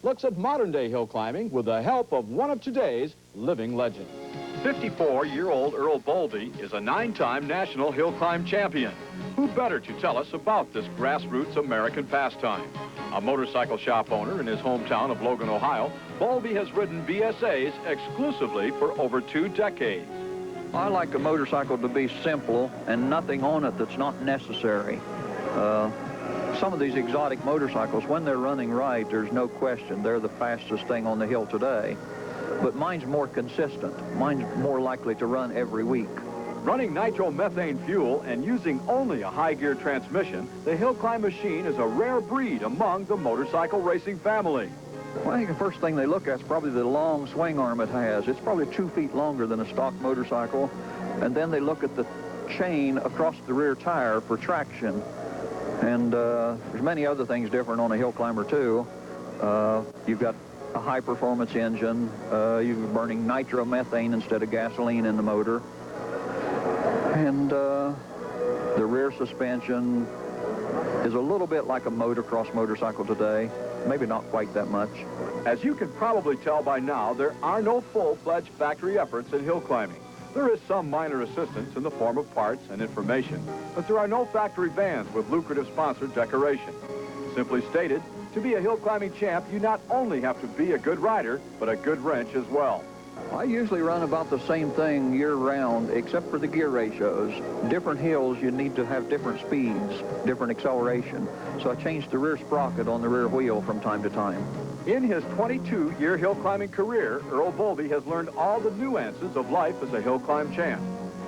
Looks at modern-day hill climbing with the help of one of today's living legends. 54-year-old Earl Bowlby is a 9-time national hill climb champion. Who better to tell us about this grassroots American pastime? A motorcycle shop owner in his hometown of Logan, Ohio, Bowlby has ridden BSAs exclusively for over 2 decades. I like a motorcycle to be simple and nothing on it that's not necessary. Some of these exotic motorcycles, when they're running right, there's no question they're the fastest thing on the hill today. But mine's more consistent. Mine's more likely to run every week. Running nitromethane fuel and using only a high-gear transmission, the Hillclimb machine is a rare breed among the motorcycle racing family. Well, I think the first thing they look at is probably the long swing arm it has. It's probably 2 feet longer than a stock motorcycle. And then they look at the chain across the rear tire for traction. And there's many other things different on a hill climber, too. You've got a high-performance engine. You're burning nitromethane instead of gasoline in the motor. And the rear suspension is a little bit like a motocross motorcycle today. Maybe not quite that much. As you can probably tell by now, there are no full-fledged factory efforts in hill climbing. There is some minor assistance in the form of parts and information, but there are no factory vans with lucrative sponsored decoration. Simply stated, to be a hill climbing champ, you not only have to be a good rider, but a good wrench as well. I usually run about the same thing year-round, except for the gear ratios. Different hills, you need to have different speeds, different acceleration. So I change the rear sprocket on the rear wheel from time to time. In his 22-year hill climbing career, Earl Bowlby has learned all the nuances of life as a hill climb champ.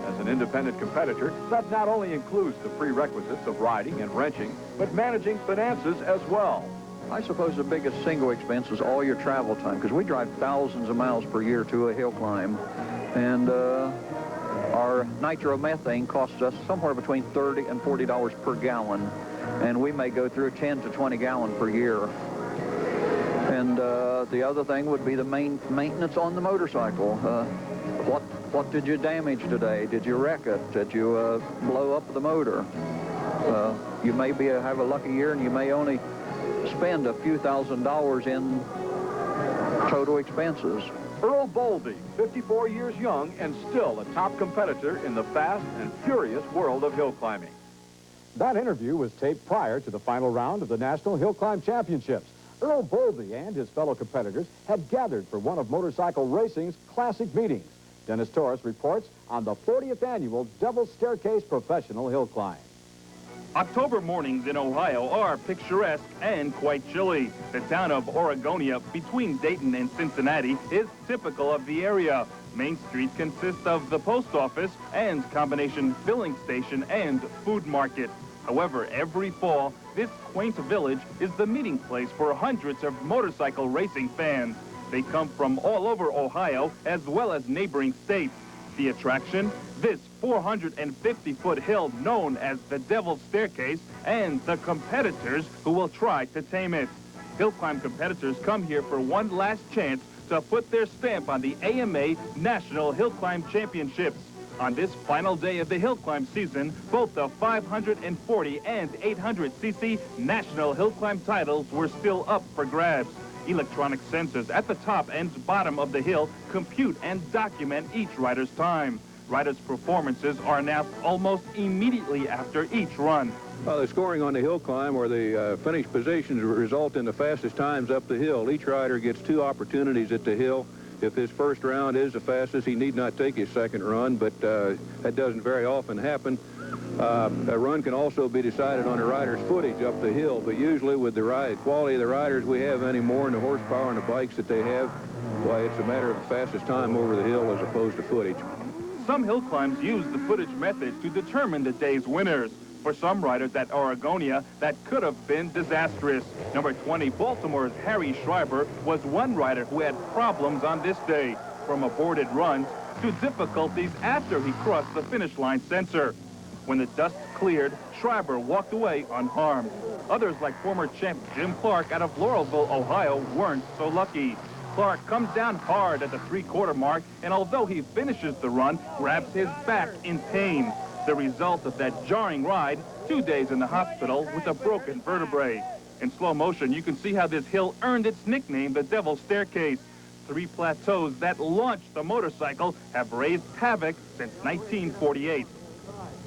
As an independent competitor, that not only includes the prerequisites of riding and wrenching, but managing finances as well. I suppose the biggest single expense is all your travel time, because we drive thousands of miles per year to a hill climb. And our nitromethane costs us somewhere between $30 and $40 per gallon. And we may go through 10 to 20 gallons per year. And the other thing would be the maintenance on the motorcycle. What did you damage today? Did you wreck it? Did you blow up the motor? You may have a lucky year, and you may only spend a few $1,000s in total expenses. Earl Bowlby, 54 years young and still a top competitor in the fast and furious world of hill climbing. That interview was taped prior to the final round of the National Hill Climb Championships. Earl Bowlby and his fellow competitors had gathered for one of motorcycle racing's classic meetings. Dennis Torres reports on the 40th annual Devil's Staircase Professional Hill Climb. October mornings in Ohio are picturesque and quite chilly. The town of Oregonia, between Dayton and Cincinnati, is typical of the area. Main Street consists of the post office and combination filling station and food market. However, every fall, this quaint village is the meeting place for hundreds of motorcycle racing fans. They come from all over Ohio as well as neighboring states. The attraction? This 450-foot hill known as the Devil's Staircase, and the competitors who will try to tame it. Hill climb competitors come here for one last chance to put their stamp on the AMA National Hill Climb Championships. On this final day of the hill climb season, both the 540 and 800cc National Hill Climb titles were still up for grabs. Electronic sensors at the top and bottom of the hill compute and document each rider's time. Riders' performances are announced almost immediately after each run. Well, the scoring on the hill climb or the finished positions result in the fastest times up the hill. Each rider gets 2 opportunities at the hill. If his first round is the fastest, he need not take his second run, but that doesn't very often happen. A run can also be decided on a rider's footage up the hill, but usually with the quality of the riders we have anymore and the horsepower and the bikes that they have, why, it's a matter of the fastest time over the hill as opposed to footage. Some hill climbs use the footage method to determine the day's winners. For some riders at Oregonia, that could have been disastrous. Number 20, Baltimore's Harry Schreiber was one rider who had problems on this day, from aborted runs to difficulties after he crossed the finish line sensor. When the dust cleared, Schreiber walked away unharmed. Others, like former champ Jim Clark out of Laurelville, Ohio, weren't so lucky. Clark comes down hard at the 3/4 mark, and although he finishes the run, grabs his back in pain. The result of that jarring ride, 2 days in the hospital with a broken vertebrae. In slow motion, you can see how this hill earned its nickname, the Devil's Staircase. 3 plateaus that launched the motorcycle have raised havoc since 1948.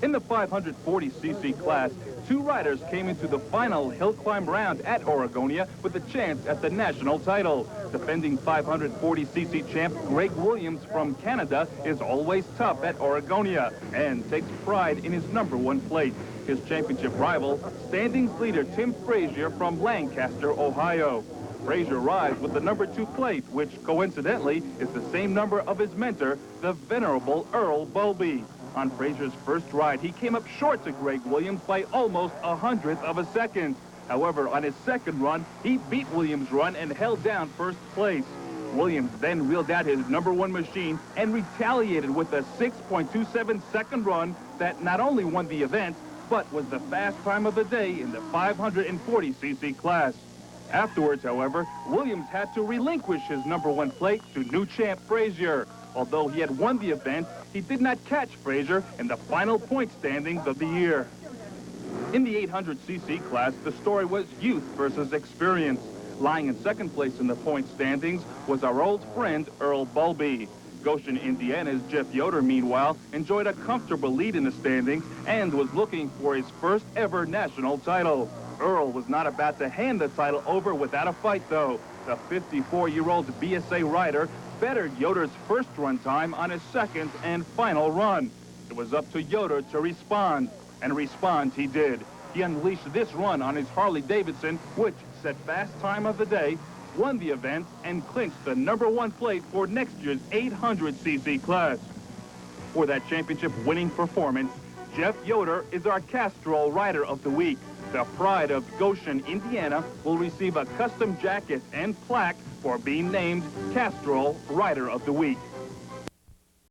In the 540cc class, 2 riders came into the final hill climb round at Oregonia with a chance at the national title. Defending 540cc champ Greg Williams from Canada is always tough at Oregonia and takes pride in his #1 plate. His championship rival, standings leader Tim Frazier from Lancaster, Ohio. Frazier rides with the #2 plate, which coincidentally is the same number of his mentor, the venerable Earl Bowlby. On Frazier's first ride, he came up short to Greg Williams by almost 1/100th of a second. However, on his second run, he beat Williams' run and held down first place. Williams then wheeled out his #1 machine and retaliated with a 6.27-second run that not only won the event, but was the fast time of the day in the 540cc class. Afterwards, however, Williams had to relinquish his #1 plate to new champ Frazier. Although he had won the event, he did not catch Frazier in the final point standings of the year. In the 800cc class, the story was youth versus experience. Lying in second place in the point standings was our old friend Earl Bowlby. Goshen, Indiana's Jeff Yoder, meanwhile, enjoyed a comfortable lead in the standings and was looking for his first ever national title. Earl was not about to hand the title over without a fight, though. The 54-year-old BSA rider bettered Yoder's first run time on his second and final run. It was up to Yoder to respond, and respond he did. He unleashed this run on his Harley-Davidson, which set fast time of the day, won the event, and clinched the #1 plate for next year's 800cc class. For that championship-winning performance, Jeff Yoder is our Castrol Rider of the Week. The pride of Goshen, Indiana, will receive a custom jacket and plaque for being named Castrol Rider of the Week.